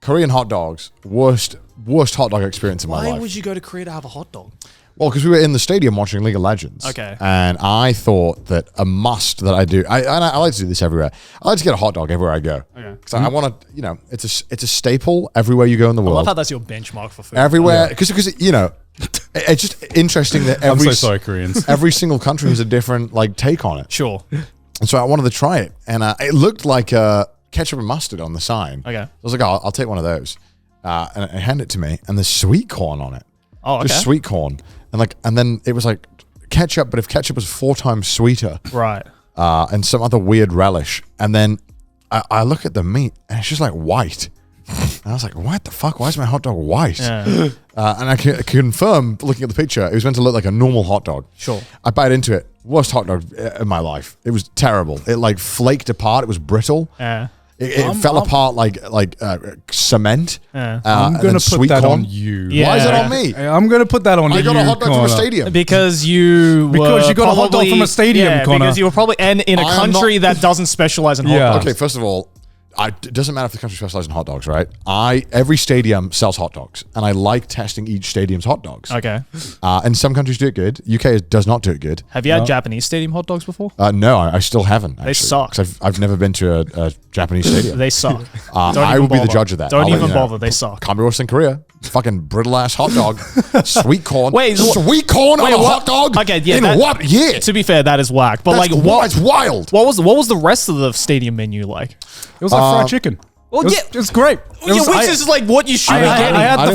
Korean hot dogs, worst hot dog experience in my life. Why would you go to Korea to have a hot dog? Well, because we were in the stadium watching League of Legends. Okay. And I thought that a must that I do, I like to do this everywhere. I like to get a hot dog everywhere I go. Okay. Because I want to, it's a staple everywhere you go in the world. I love how that's your benchmark for food. Everywhere. Because, it's just interesting that I'm so sorry, Koreans. every single country has a different take on it. Sure. And so I wanted to try it. And it looked like ketchup and mustard on the sign. Okay. I was like, oh, I'll take one of those. And it handed it to me. And there's sweet corn on it. Oh, okay. Just sweet corn. And then it was like ketchup, but if ketchup was 4 times sweeter. Right. And some other weird relish. And then I look at the meat and it's just like white. And I was like, what the fuck? Why is my hot dog white? Yeah. And I can confirm, looking at the picture, it was meant to look like a normal hot dog. Sure. I bite into it. Worst hot dog in my life. It was terrible. It flaked apart. It was brittle. Yeah. It fell apart like cement. I'm going to put that on you. Yeah. Why is it on me? I'm going to put that on you, I got a hot dog from a stadium. Because you got a hot dog from a stadium, Connor. Because you were probably in a country that doesn't specialize in hot dogs. Okay, first of all, it doesn't matter if the country specializes in hot dogs, right? Every stadium sells hot dogs, and I like testing each stadium's hot dogs. Okay. And some countries do it good. UK does not do it good. Have you had Japanese stadium hot dogs before? No, I still haven't. Actually, they suck. 'Cause I've never been to a Japanese stadium. They suck. I will be the judge of that. Don't even bother. They suck. Can't be worse than Korea. Fucking brittle ass hot dog, sweet corn. Wait, sweet corn on a hot dog. Okay, yeah. In what year? To be fair, that is whack. But It's wild. What was the rest of the stadium menu like? It was like fried chicken. Well, it was great. Which is like what you should be getting. I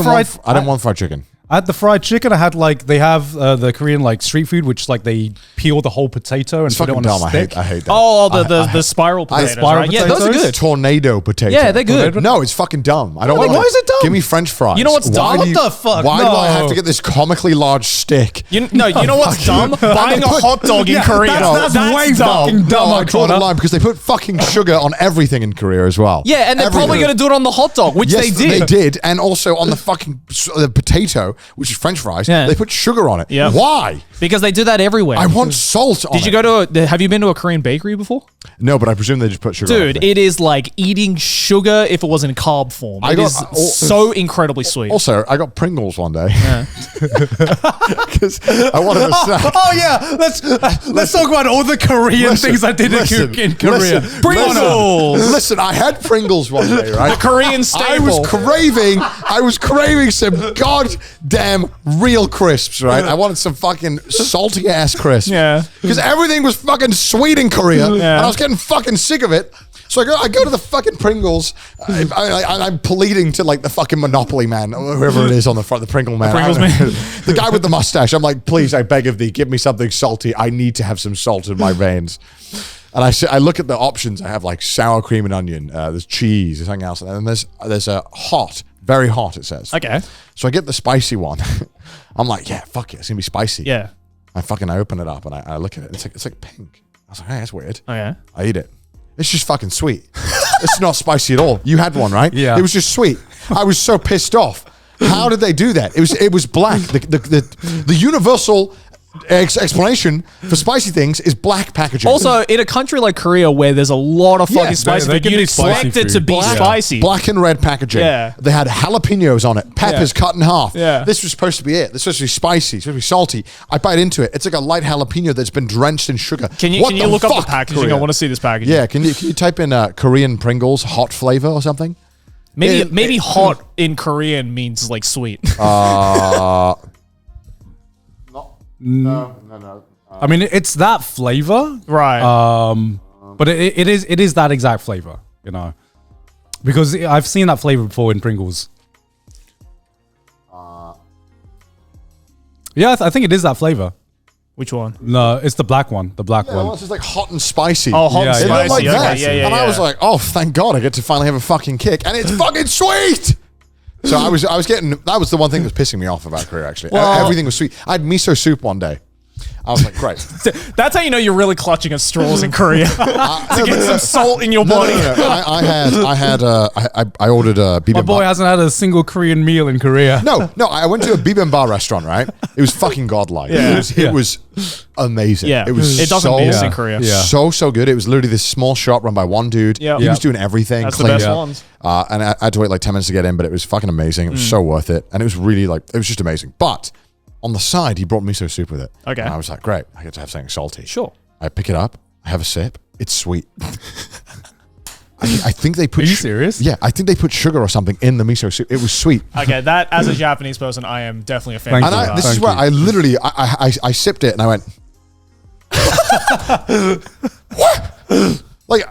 didn't want fried chicken. I had the fried chicken. I had they have the Korean street food, which they peel the whole potato and put it on a stick. I hate that. Oh, the spiral potatoes, right? Yeah, those are good. Tornado potato. Yeah, they're good. No, it's fucking dumb. I don't want. Why is it dumb? Give me French fries. You know what's dumb? What the fuck? Why do I have to get this comically large stick? You know what's dumb? Buying a hot dog in Korea. That's way fucking dumb. I draw the line because they put fucking sugar on everything in Korea as well. Yeah, and they're probably going to do it on the hot dog, which they did. They did, and also on the fucking the potato, which is French fries. Yeah. They put sugar on it. Yeah. Why? Because they do that everywhere. I want salt on it. Did you go to have you been to a Korean bakery before? No, but I presume they just put sugar on it. Dude, it is like eating sugar if it was in carb form. It is so incredibly sweet. Also, I got Pringles one day. Because I wanted a snack. Oh yeah, let's talk about all the Korean things I did in Korea. Pringles. Listen, I had Pringles one day, right? The Korean staple. I was craving some goddamn real crisps, right? I wanted some fucking salty ass crisps. Yeah. Because everything was fucking sweet in Korea. And I was getting fucking sick of it. So I go to the fucking Pringles. I'm pleading to the fucking Monopoly man, or whoever it is on the front, the Pringle man. The guy with the mustache. I'm like, please, I beg of thee, give me something salty. I need to have some salt in my veins. And I look at the options. I have sour cream and onion. There's cheese. There's something else. And then there's a hot, very hot, it says. Okay. So I get the spicy one. I'm like, yeah, fuck it. It's going to be spicy. Yeah. I open it up and I look at it. It's like pink. I was like, hey, that's weird. Oh, yeah. I eat it. It's just fucking sweet. It's not spicy at all. You had one, right? Yeah. It was just sweet. I was so pissed off. How did they do that? It was black. The universal explanation for spicy things is black packaging. Also, in a country like Korea where there's a lot of fucking spicy food, you'd expect it to be spicy. Black and red packaging. Yeah. They had jalapenos on it, peppers cut in half. Yeah. This was supposed to be it. This was supposed to be spicy, supposed to be salty. I bite into it. It's like a light jalapeno that's been drenched in sugar. Can you look up the packaging? Korea? I want to see this packaging. Yeah, can you type in Korean Pringles hot flavor or something? Maybe hot in Korean means sweet. No. I mean, it's that flavor, Right. but it is that exact flavor, because I've seen that flavor before in Pringles. Yeah, I think it is that flavor. Which one? No, it's the black one. The black one. It's just hot and spicy. Oh, hot and Yeah, It looked spicy. like Okay, that. yeah. And I was like, oh, thank God I get to finally have a fucking kick. And it's fucking sweet. So I was getting, that was the one thing that was pissing me off about Korea, actually. Well- Everything was sweet. I had miso soup one day. I was like, great. That's how you know you're really clutching at straws in Korea to get some salt in your body. I ordered a bibimbap. My boy hasn't had a single Korean meal in Korea. No, I went to a bibimbap restaurant, right? It was fucking godlike. Yeah. It was amazing. Yeah, it was it doesn't miss in Korea. Yeah. So good. It was literally this small shop run by one dude. Yeah. He was doing everything. That's clean. the best ones. And I had to wait like 10 minutes to get in, but it was fucking amazing. It was so worth it. And it was really like, it was just amazing. But on the side, he brought miso soup with it. Okay. And I was like, great, I get to have something salty. Sure. I pick it up, I have a sip. It's sweet. I think they put. Are you serious? Yeah, I think they put sugar or something in the miso soup. It was sweet. Okay, that as a Japanese person, I am definitely a fan. Thank of you. that. This is where I literally, I sipped it and I went, what? Like,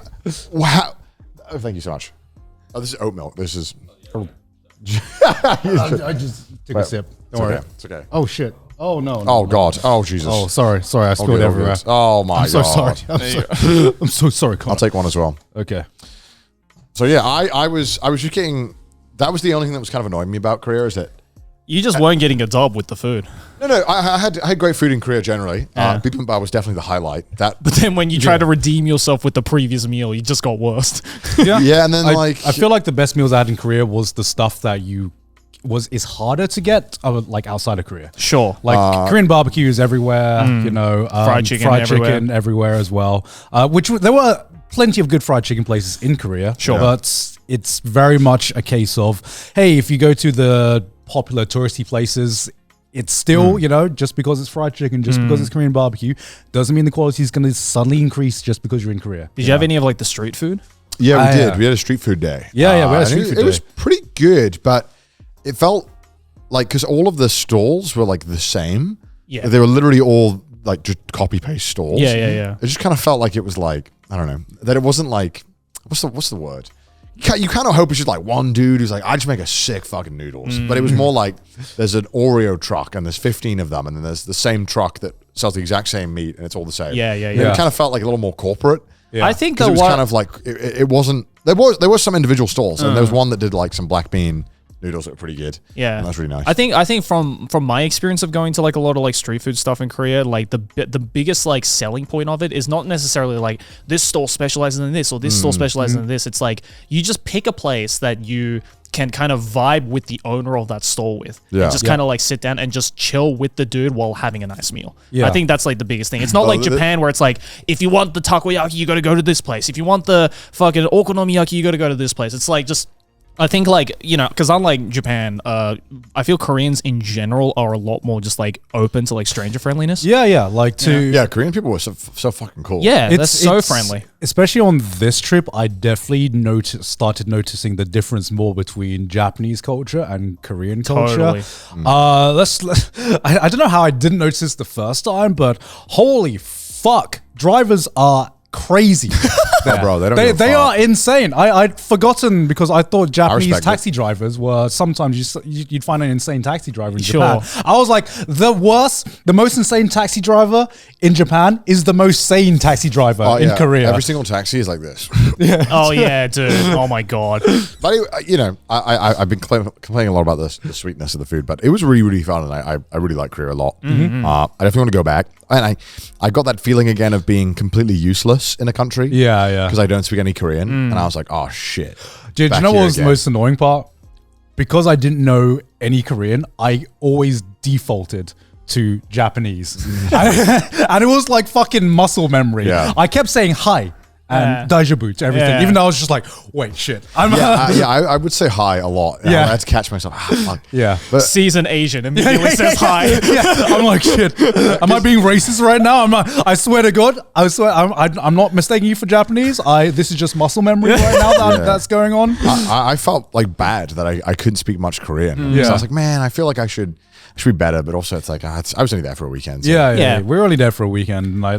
wow. Oh, thank you so much. Oh, this is oat milk. This is. I just took a sip. Don't worry. It's okay. Oh shit. Oh no. Oh God. Oh Jesus. Oh sorry. I spilled good, everywhere. good. Oh my I'm so God. sorry. I'm so sorry. Connor. I'll take one as well. Okay. So yeah, I was just getting. That was the only thing that was kind of annoying me about Korea is that. You just weren't getting a dub with the food. No, I had great food in Korea generally. Bibimbap was definitely the highlight. But then when you try to redeem yourself with the previous meal, you just got worse. Yeah, and then I feel like the best meals I had in Korea was the stuff that is harder to get like outside of Korea. Sure. Like Korean barbecue is everywhere, you know, Fried chicken everywhere as well. There were plenty of good fried chicken places in Korea. Sure. But it's very much a case of, hey, if you go to the popular touristy places, it's still, you know, just because it's fried chicken, just because it's Korean barbecue, doesn't mean the quality is going to suddenly increase just because you're in Korea. Did you have any of like the street food? Yeah, we did. We had a street food day. Yeah, we had a street food day. It was pretty good, but it felt like, because all of the stalls were like the same. Yeah. They were literally all like just copy paste stalls. Yeah. It just kind of felt like it was like, I don't know, that it wasn't like, what's the word? You kind of hope it's just like one dude who's like, I just make a sick fucking noodles. But it was more like there's an Oreo truck and there's 15 of them, and then there's the same truck that sells the exact same meat and it's all the same. Yeah. It kind of felt like a little more corporate. Yeah. I think It was kind of like it wasn't. There was some individual stalls, and there was one that did like some black bean noodles that were pretty good. Yeah, and that's really nice. I think from my experience of going to like a lot of like street food stuff in Korea, like the biggest like selling point of it is not necessarily like this store specializes in this or this store specializes in this. It's like you just pick a place that you can kind of vibe with the owner of that store with. Yeah. And just kind of like sit down and just chill with the dude while having a nice meal. Yeah. I think that's like the biggest thing. It's not like Japan where it's like, if you want the takoyaki, you got to go to this place. If you want the fucking okonomiyaki, you got to go to this place. It's like just, I think like, you know, because unlike Japan, I feel Koreans in general are a lot more just like open to like stranger friendliness. Yeah, like to... Yeah, Korean people were so fucking cool. Yeah, they're so friendly. Especially on this trip, I definitely started noticing the difference more between Japanese culture and Korean culture. Totally. I don't know how I didn't notice this the first time, but holy fuck, drivers are crazy. Oh, bro, they don't give a They fuck. are insane. I'd forgotten because I thought Japanese respect taxi drivers were sometimes you'd find an insane taxi driver in Sure. Japan. I was like, the most insane taxi driver in Japan is the most sane taxi driver in Korea. Every single taxi is like this. Oh yeah, dude. Oh my God. But anyway, you know, I've been complaining a lot about the sweetness of the food, but it was really, really fun, and I really like Korea a lot. I definitely want to go back, and I got that feeling again of being completely useless in a country. Yeah. Because I don't speak any Korean, and I was like, oh shit. Dude, do you know what was the most annoying part? Because I didn't know any Korean, I always defaulted to Japanese. And it was like fucking muscle memory. Yeah. I kept saying hi and daijoubu to everything, even though I was just like, wait, shit. I would say hi a lot. Yeah. I had to catch myself. Fuck. Yeah. But Sees an Asian immediately says hi. I'm like, shit. Am I being racist right now? I swear to God, I'm not mistaking you for Japanese. This is just muscle memory right now that's going on. I felt like bad that I couldn't speak much Korean. Yeah. So I was like, man, I feel like I should be better. But also, it's like I was only there for a weekend. So. Yeah. We're only there for a weekend, and I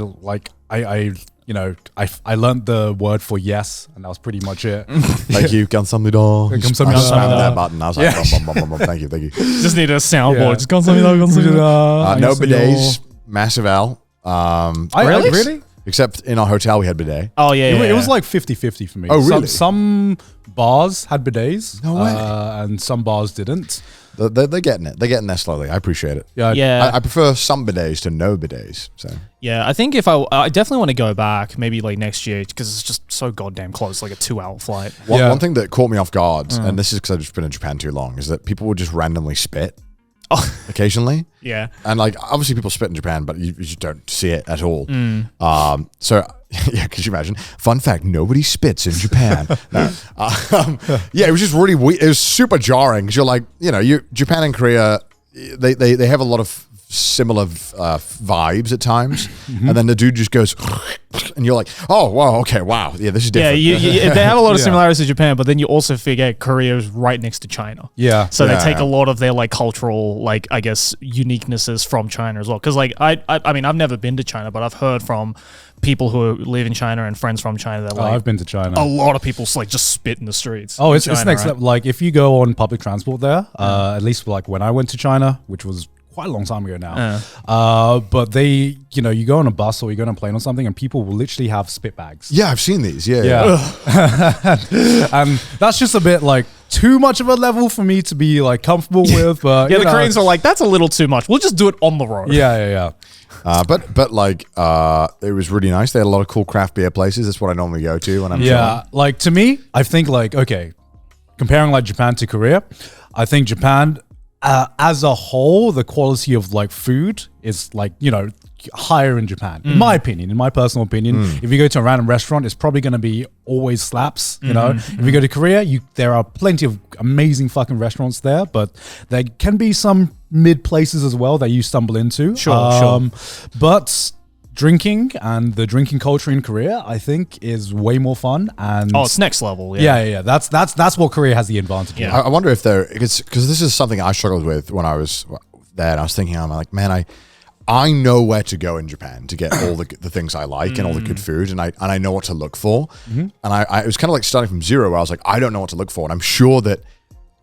learned the word for yes, and that was pretty much it. Thank you. 감사합니다. I slammed that button. I was like, bum, bum. Thank you. Just need a soundboard. Yeah. Just 감사합니다. No bidets. Massive L. Really? Except in our hotel, we had bidet. Oh yeah, It was like 50-50 for me. Oh, really? Some bars had bidets. No way. And some bars didn't. They're getting it. They're getting there slowly. I appreciate it. Yeah. I prefer some bidets to no bidets. So Yeah, I think if I definitely want to go back, maybe like next year, because it's just so goddamn close, like a 2-hour flight. one thing that caught me off guard, and this is because I've just been in Japan too long, is that people would just randomly spit occasionally. Yeah. And like obviously people spit in Japan, but you just don't see it at all. So yeah, could you imagine? Fun fact: nobody spits in Japan. No. Yeah, it was just really weird. It was super jarring because you're like, Japan and Korea, they have a lot of similar vibes at times, and then the dude just goes, and you're like, oh wow, okay, wow, yeah, this is different. Yeah, they have a lot of similarities to Japan, but then you also forget Korea is right next to China. Yeah. So they take a lot of their like cultural, like I guess, uniquenesses from China as well. Because like I mean, I've never been to China, but I've heard from people who live in China and friends from China that like I've been to China. a lot of people like just spit in the streets. Oh, it's China, next right? level. Like if you go on public transport there, at least like when I went to China, which was quite a long time ago now. But they, you go on a bus or you go on a plane or something, and people will literally have spit bags. Yeah, I've seen these. Yeah. And that's just a bit like too much of a level for me to be like comfortable with. But Yeah, the Koreans are like, that's a little too much. We'll just do it on the road. Yeah. But like it was really nice. They had a lot of cool craft beer places. That's what I normally go to when I'm chilling. Like to me, I think like, okay, comparing like Japan to Korea, I think Japan as a whole, the quality of like food is like, higher in Japan, in my opinion, in my personal opinion. If you go to a random restaurant, it's probably going to be always slaps, If you go to Korea, there are plenty of amazing fucking restaurants there, but there can be some mid places as well that you stumble into. Sure. But drinking and the drinking culture in Korea, I think, is way more fun. And it's next level. Yeah. That's what Korea has the advantage. Yeah. I wonder if because this is something I struggled with when I was there, and I was thinking, I'm like, man, I know where to go in Japan to get all the things I like and all the good food, and I know what to look for. And I it was kind of like starting from zero, where I was like, I don't know what to look for, and I'm sure that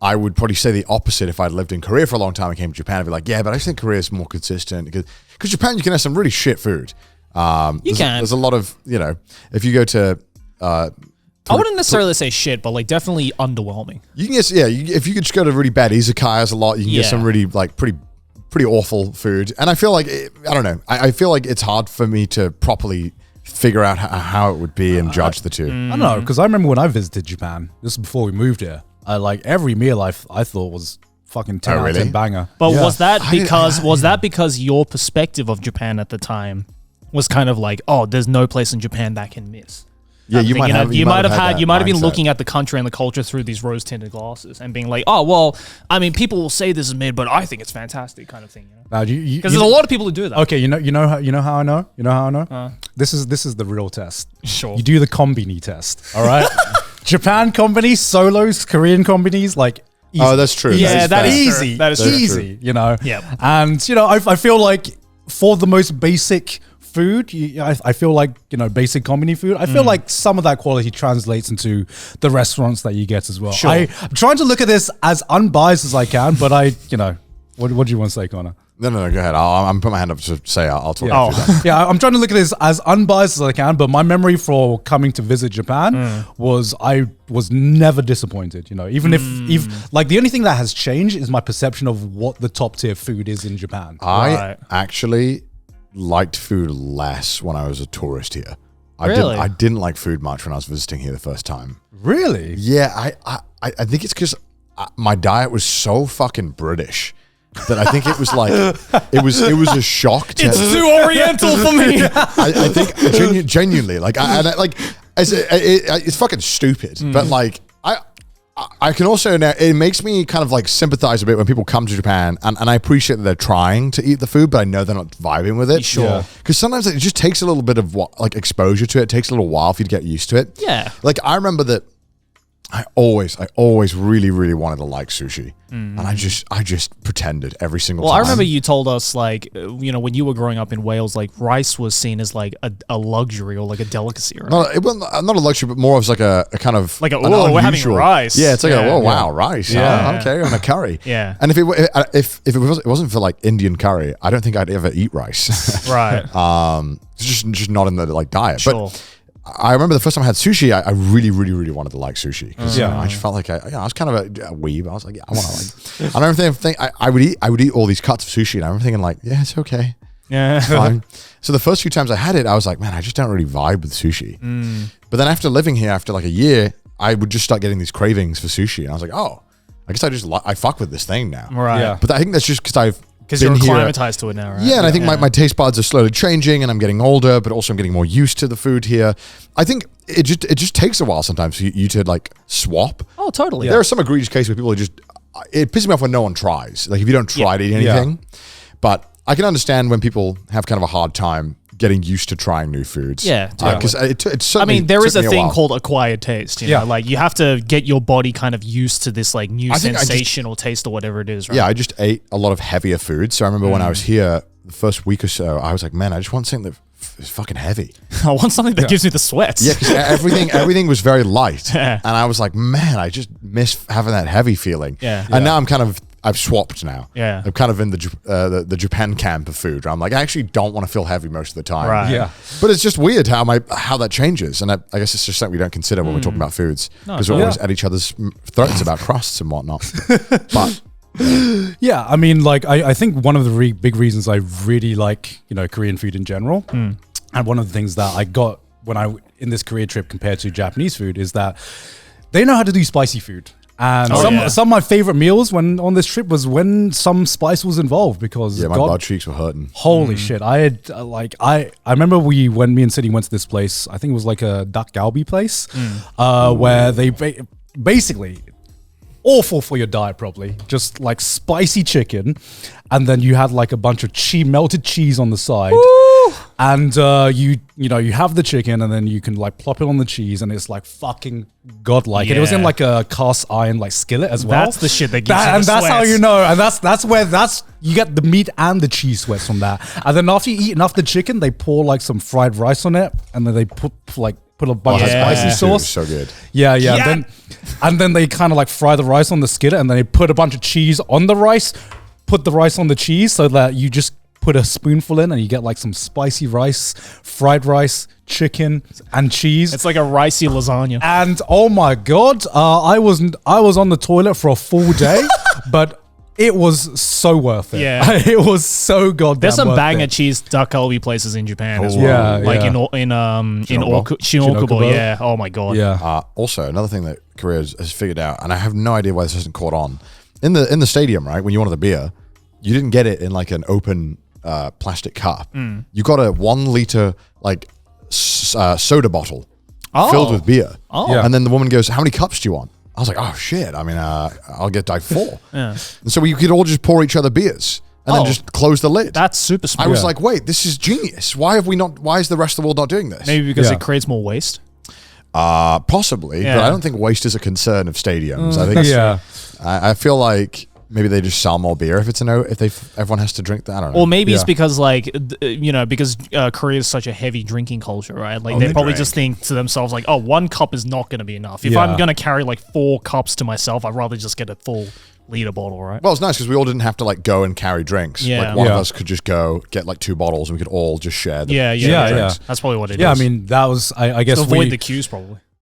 I would probably say the opposite if I'd lived in Korea for a long time and came to Japan. I'd be like, yeah, but I think Korea is more consistent because Japan, you can have some really shit food. There's a lot of, if you go to I wouldn't necessarily say shit, but like definitely underwhelming. You can get, if you could just go to really bad izakayas a lot, you can get some really like pretty awful food. And I feel like, I don't know, I feel like it's hard for me to properly figure out how it would be and judge the two. I don't know, because I remember when I visited Japan, this is before we moved here, like every meal I thought was fucking 10 out of 10 banger. But was that because your perspective of Japan at the time was kind of like, oh, there's no place in Japan that can miss? Yeah, you might have been looking at the country and the culture through these rose-tinted glasses and being like, oh, well, I mean, people will say this is mid, but I think it's fantastic, kind of thing. Because there's a lot of people who do that. Okay, you know how I know? You know how I know? This is the real test. Sure. You do the kombini test. All right. Japan kombini, solos, Korean kombinis, like. Easy. Oh, that's true. Yeah, that is easy. easy. That is easy. Yep. And I feel like for the most basic food, I feel like, basic kombini food, I feel like some of that quality translates into the restaurants that you get as well. Sure. I'm trying to look at this as unbiased as I can, but what do you want to say, Connor? No, go ahead. I'm putting my hand up to say I'll talk after that. Yeah, I'm trying to look at this as unbiased as I can, but my memory for coming to visit Japan was I was never disappointed, even if like the only thing that has changed is my perception of what the top tier food is in Japan. I actually liked food less when I was a tourist here. I didn't like food much when I was visiting here the first time. Really? Yeah, I think it's because my diet was so fucking British that I think it was like it was a shock. It's too oriental for me. I think genuinely, like, it's fucking stupid, but like I can also now, it makes me kind of like sympathize a bit when people come to Japan, and I appreciate that they're trying to eat the food, but I know they're not vibing with it. Sure. Because sometimes it just takes a little bit of exposure to it. It takes a little while for you to get used to it. Yeah. Like I remember that I always really, really wanted to like sushi, and I just pretended every single time. Well, I remember you told us like, when you were growing up in Wales, like rice was seen as like a luxury or like a delicacy, right? Not a luxury, but more of like a kind of like we're having rice. Yeah, it's like wow, rice. Yeah, okay, and a curry. Yeah, and if it wasn't for like Indian curry, I don't think I'd ever eat rice. Right. It's just not in the like diet. Sure. But I remember the first time I had sushi, I really, really, really wanted to like sushi because I just felt like I was kind of a weeb. I was like, I want to like. I remember thinking I would eat all these cuts of sushi, and I remember thinking like, yeah, it's okay, yeah, fine. So the first few times I had it, I was like, man, I just don't really vibe with sushi. But then after living here, after like a year, I would just start getting these cravings for sushi, and I was like, oh, I guess I fuck with this thing now. Right. Yeah. But I think that's just because you're acclimatized to it now, right? Yeah, and I think my taste buds are slowly changing, and I'm getting older, but also I'm getting more used to the food here. I think it just takes a while sometimes for you to like swap. Oh, totally. There are some egregious cases where people are just. It pisses me off when no one tries. Like if you don't try to eat anything, but I can understand when people have kind of a hard time getting used to trying new foods. Yeah, because it's. I mean, there is a thing called acquired taste. You know, like you have to get your body kind of used to this like new sensation or taste or whatever it is. Right? Yeah, I just ate a lot of heavier food. So I remember when I was here the first week or so, I was like, man, I just want something that is fucking heavy. I want something that gives me the sweats. Yeah, because everything was very light, and I was like, man, I just miss having that heavy feeling. Yeah, and now I've swapped now. Yeah, I'm kind of in the Japan camp of food. Where I'm like, I actually don't want to feel heavy most of the time. Right. Yeah. But it's just weird how that changes, and I guess it's just something we don't consider when we're talking about foods because we're always at each other's throats about crusts and whatnot. But yeah, I mean, like I think one of the big reasons I really like Korean food in general, and one of the things that I got when I in this Korea trip compared to Japanese food is that they know how to do spicy food. And some of my favorite meals when on this trip was when some spice was involved because my butt cheeks were hurting. Holy shit! I had I remember when me and Cindy went to this place. I think it was like a dak galbi place, where they basically awful for your diet, probably just like spicy chicken, and then you had like a bunch of melted cheese on the side. Woo! And you have the chicken, and then you can like plop it on the cheese, and it's like fucking godlike. And it was in like a cast iron like skillet as well. That's the shit that gives you the and that's sweats. how you know. And that's where you get the meat and the cheese sweats from that. And then after you eat enough the chicken, they pour like some fried rice on it, and then they put a bunch of spicy sauce. So good. Yeah. And then they kind of like fry the rice on the skillet, and then they put a bunch of cheese on the rice, put the rice on the cheese, so that you just put a spoonful in and you get like some spicy rice, fried rice, chicken, and cheese. It's like a ricey lasagna. And oh my god, I was on the toilet for a full day, but it was so worth it. Yeah. It was so goddamn There's some worth banger it. cheese dak galbi places in Japan as well. Yeah, like yeah. in Shinokubo. Shinokubo. Yeah. Oh my god. Yeah. Also, another thing that Korea has figured out, and I have no idea why this hasn't caught on, in the stadium, right? When you wanted the beer, you didn't get it in like an open plastic cup. You got a 1 liter like soda bottle filled with beer. Oh. Yeah. And then the woman goes, "How many cups do you want?" I was like, "Oh shit! I mean, I'll get like 4." Yeah. And so we could all just pour each other beers and then just close the lid. That's super smart. I was like, "Wait, this is genius. Why is the rest of the world not doing this?" Maybe because Yeah. it creates more waste. Possibly, Yeah. but I don't think waste is a concern of stadiums. I think Yeah. I feel like maybe they just sell more beer if everyone has to drink that. I don't know. Or maybe it's Yeah. because because Korea is such a heavy drinking culture, right? Like they they probably drink. just think to themselves like, oh, 1 cup is not going to be enough. If Yeah. I'm going to carry like 4 cups to myself, I'd rather just get a full liter bottle, right? Well, it's nice because we all didn't have to like go and carry drinks. Yeah. Like one Yeah. of us could just go get like 2 bottles and we could all just share the Yeah. Yeah. That's probably what it is. Yeah, I mean, that was, I guess to avoid we, the queues, probably.